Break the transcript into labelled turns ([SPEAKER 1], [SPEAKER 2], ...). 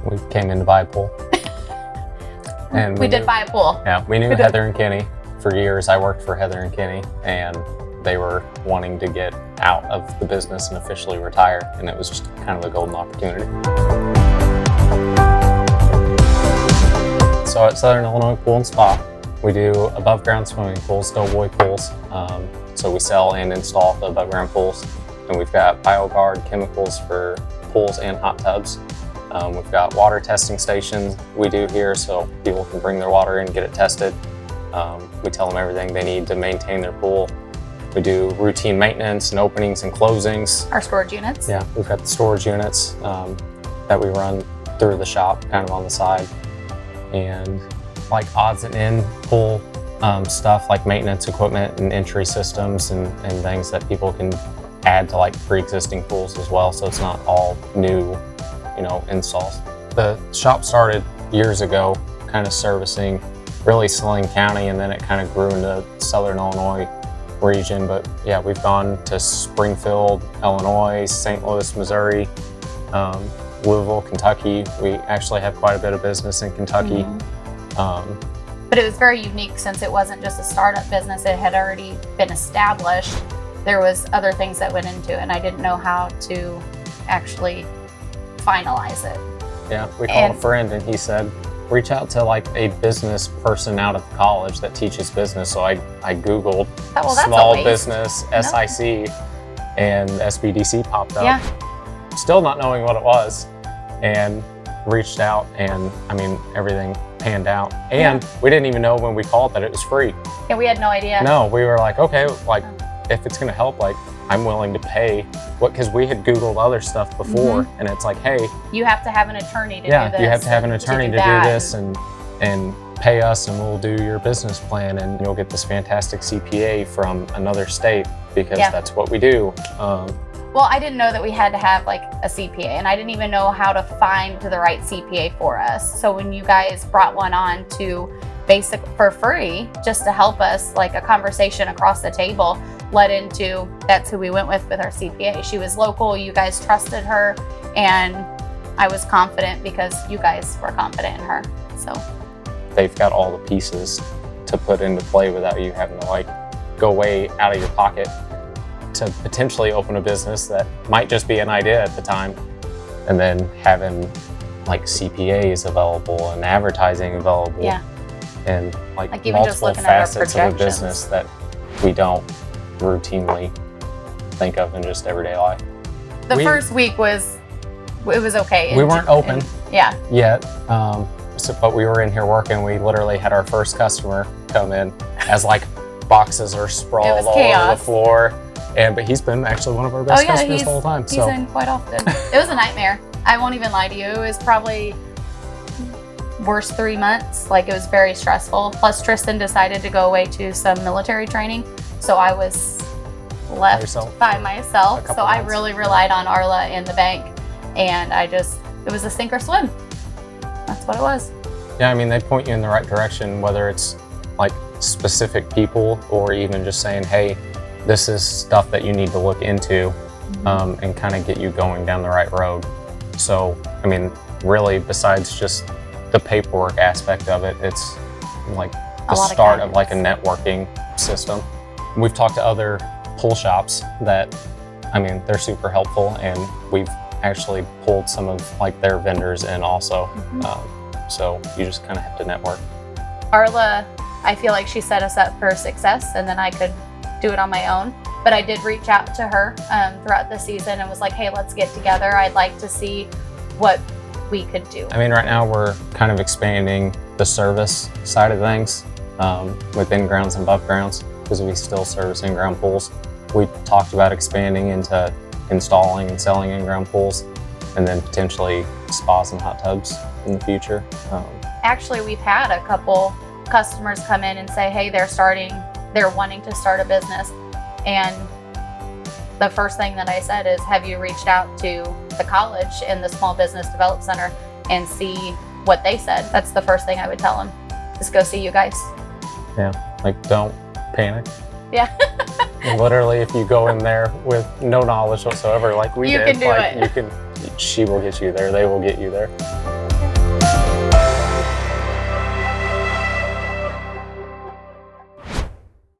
[SPEAKER 1] We came in to buy a pool.
[SPEAKER 2] And we did buy a pool.
[SPEAKER 1] Yeah, we knew Heather and Kenny. For years, I worked for Heather and Kenny, and they were wanting to get out of the business and officially retire, and it was just kind of a golden opportunity. So at Southern Illinois Pool and Spa, we do above ground swimming pools, doughboy pools. So we sell and install the above ground pools, and we've got BioGuard chemicals for pools and hot tubs. We've got water testing stations we do here, so people can bring their water in, get it tested. We tell them everything they need to maintain their pool. We do routine maintenance and openings and closings.
[SPEAKER 2] Our storage units?
[SPEAKER 1] Yeah, we've got the storage units that we run through the shop, kind of on the side. And like odds and end pool stuff like maintenance equipment and entry systems and things that people can add to like pre-existing pools as well, so it's not all new, installs. The shop started years ago, kind of servicing really Saline County, and then it kind of grew into Southern Illinois region. But yeah, we've gone to Springfield, Illinois, St. Louis, Missouri, Louisville, Kentucky. We actually have quite a bit of business in Kentucky.
[SPEAKER 2] But it was very unique since it wasn't just a startup business, it had already been established. There was other things that went into it, and I didn't know how to actually finalize it.
[SPEAKER 1] Yeah, we called a friend and he said, reach out to like a business person out of college that teaches business. So I Googled small business, SIC, and SBDC popped up.
[SPEAKER 2] Yeah.
[SPEAKER 1] Still not knowing what it was, and reached out, and I mean, everything panned out. And we didn't even know when we called that it was free.
[SPEAKER 2] Yeah, we had no idea.
[SPEAKER 1] No, we were like, okay, like if it's gonna help, like I'm willing to pay because we had Googled other stuff before, and it's like, hey,
[SPEAKER 2] you have to have an attorney to do this.
[SPEAKER 1] Yeah, you have to have an attorney to do this and pay us, and we'll do your business plan, and you'll get this fantastic CPA from another state because that's what we do.
[SPEAKER 2] Well, I didn't know that we had to have like a CPA, and I didn't even know how to find the right CPA for us. So when you guys brought one on to basic for free, just to help us, like a conversation across the table led into, that's who we went with our CPA. She was local, you guys trusted her, and I was confident because you guys were confident in her. So
[SPEAKER 1] they've got all the pieces to put into play without you having to like go way out of your pocket to potentially open a business that might just be an idea at the time, and then having like CPAs available and advertising available, and like
[SPEAKER 2] even just
[SPEAKER 1] multiple facets of a business that we don't routinely think of in just everyday life.
[SPEAKER 2] The first week was okay.
[SPEAKER 1] We weren't open
[SPEAKER 2] yet,
[SPEAKER 1] but we were in here working. We literally had our first customer come in as like boxes are sprawled all over the floor. But he's been actually one of our best customers the whole time.
[SPEAKER 2] He's in quite often. It was a nightmare. I won't even lie to you. It was probably worst 3 months. Like, it was very stressful. Plus Tristan decided to go away to some military training. So I was left by myself. So I really relied on Arla in the bank. And it was a sink or swim. That's what it was.
[SPEAKER 1] Yeah, I mean, they point you in the right direction, whether it's like specific people or even just saying, hey, this is stuff that you need to look into and kind of get you going down the right road. So, I mean, really, besides just the paperwork aspect of it, it's like the start of like a networking system. We've talked to other pool shops that, I mean, they're super helpful, and we've actually pulled some of like their vendors in also. So you just kind of have to network.
[SPEAKER 2] Arla, I feel like she set us up for success, and then I could do it on my own. But I did reach out to her throughout the season and was like, hey, let's get together. I'd like to see what we could do. I
[SPEAKER 1] mean, right now we're kind of expanding the service side of things within grounds and above grounds, because we still service in-ground pools. We talked about expanding into installing and selling in-ground pools, and then potentially spas and hot tubs in the future.
[SPEAKER 2] Actually, we've had a couple customers come in and say, hey, they're wanting to start a business. And the first thing that I said is, have you reached out to the college and the Small Business Development Center and see what they said? That's the first thing I would tell them. Just go see you guys.
[SPEAKER 1] Yeah, like, don't panic.
[SPEAKER 2] Yeah.
[SPEAKER 1] Literally, if you go in there with no knowledge whatsoever, like we did,
[SPEAKER 2] you can do it.
[SPEAKER 1] She will get you there. They will get you there.